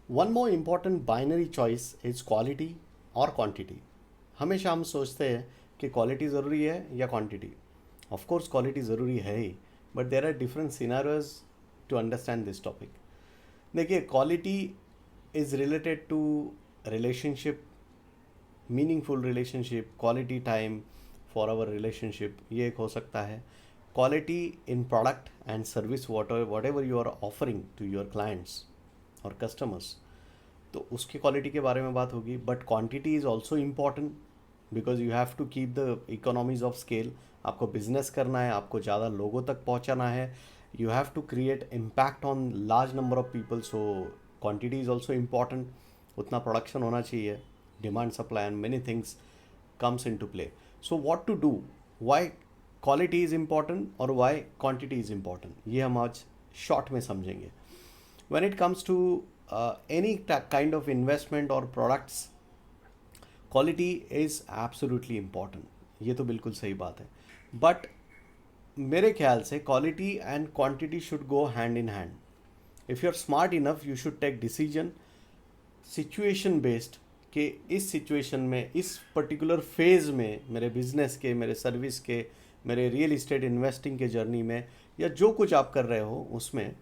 One more important binary choice is quality और quantity. हमेशा हम सोचते हैं कि क्वालिटी ज़रूरी है या क्वांटिटी। ऑफ कोर्स क्वालिटी ज़रूरी है ही, but there are different scenarios to understand this topic. देखिए, quality is related to relationship, meaningful relationship, quality time for our relationship, ये एक हो सकता है। Quality in product and service whatever you are offering to your clients और customers, तो उसकी quality के बारे में बात होगी। But quantity is also important because you have to keep the economies of scale. आपको बिजनेस करना है, आपको ज़्यादा लोगों तक पहुंचाना है, you have to create impact on large number of people, so quantity is also important. उतना प्रोडक्शन होना चाहिए, demand supply and many things comes into play. So what to do, why quality is important और why quantity is important, ये हम आज short में समझेंगे। when it comes to any kind of investment or products, quality is absolutely important, ये तो बिल्कुल सही बात है। बट मेरे ख्याल से quality and quantity should go hand in hand. If you are smart enough you should take decision situation based, कि इस सिचुएशन में, इस पर्टिकुलर फेज़ में, मेरे बिजनेस के, मेरे सर्विस के, मेरे रियल इस्टेट इन्वेस्टिंग के जर्नी में, या जो कुछ आप कर रहे हो उसमें,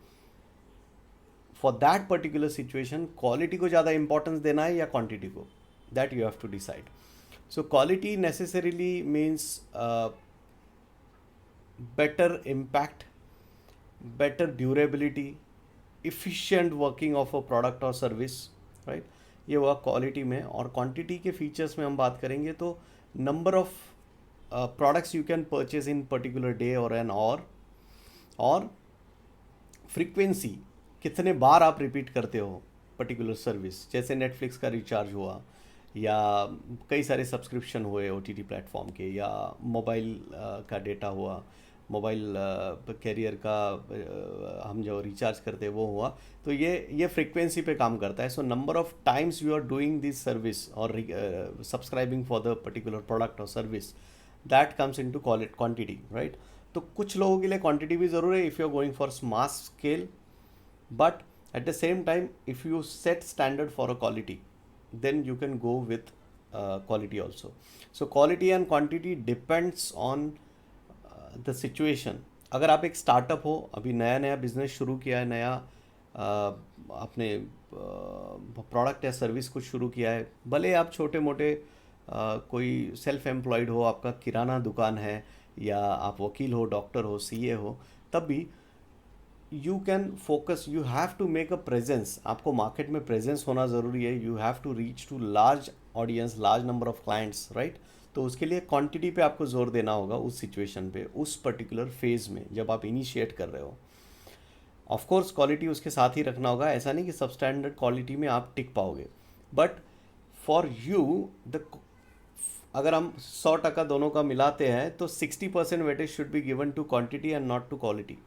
for that particular situation quality को ज़्यादा इंपॉर्टेंस देना है या क्वांटिटी को, that you have to decide. So quality necessarily means better impact, better durability, efficient working of a product और सर्विस, राइट। ये हुआ क्वालिटी में। और क्वांटिटी के फीचर्स में हम बात करेंगे तो number of products you can purchase in particular day और एन और फ्रीक्वेंसी, कितने बार आप रिपीट करते हो पर्टिकुलर सर्विस। जैसे नेटफ्लिक्स का रिचार्ज हुआ, या कई सारे सब्सक्रिप्शन हुए OTT प्लेटफॉर्म के, या मोबाइल का डेटा हुआ, मोबाइल कैरियर का हम जो रिचार्ज करते हैं वो हुआ। तो ये फ्रीक्वेंसी पे काम करता है। So number of times you are doing this service और subscribing for the particular product और service, that comes into quantity, right. तो कुछ लोगों के लिए क्वांटिटी भी ज़रूरी है if you are going for mass scale, but at the same time if you set standard for a quality then you can go with quality also. So quality and quantity depends on the situation. अगर आप एक startup हो, अभी नया नया business शुरू किया है, नया अपने प्रोडक्ट या सर्विस कुछ शुरू किया है, भले आप छोटे मोटे कोई सेल्फ एम्प्लॉयड हो, आपका किराना दुकान है, या आप वकील हो, डॉक्टर हो, CA हो, तब भी you can focus, you have to make a presence. आपको मार्केट में प्रेजेंस होना ज़रूरी है। You have to reach to large audience, large number of clients, right. तो उसके लिए क्वांटिटी पे आपको जोर देना होगा उस सिचुएशन पे, उस पर्टिकुलर फेज़ में जब आप इनिशिएट कर रहे हो। ऑफ कोर्स क्वालिटी उसके साथ ही रखना होगा, ऐसा नहीं कि सब स्टैंडर्ड क्वालिटी में आप टिक पाओगे। बट फॉर यू द, अगर हम 100% दोनों का मिलाते हैं तो 60% weightage should be given to quantity and not to quality,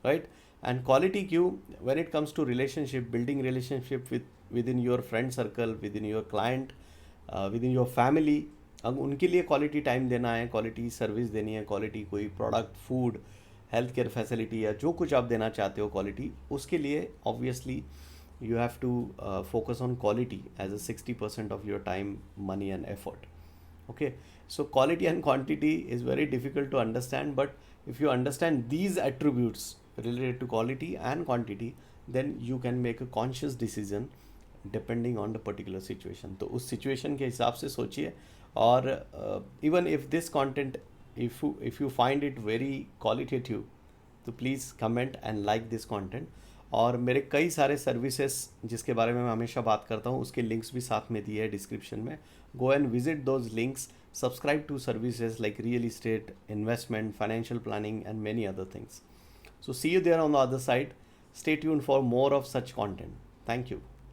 right? And quality क्यों, when it comes to relationship, building relationship within your friend circle, within your client, within your family, अब उनके लिए क्वालिटी टाइम देना है, quality service देनी है, quality कोई product, food, health care facility, या जो कुछ आप देना चाहते हो क्वालिटी, उसके लिए obviously you have to focus on quality as a 60% of your time, money and effort. Okay, so quality and quantity is very difficult to understand, but if you understand these attributes related to quality and quantity, then you can make a conscious decision depending on the particular situation. तो उस situation के हिसाब से सोचिए। और even if this content, if you find it very qualitative, तो please comment and like this content. और मेरे कई सारे सर्विसेज जिसके बारे में मैं हमेशा बात करता हूँ, उसके लिंक्स भी साथ में दिए है डिस्क्रिप्शन में। Go and visit those links, subscribe to services like real estate, investment, financial planning and many other things. So see you there on the other side. Stay tuned for more of such content. Thank you.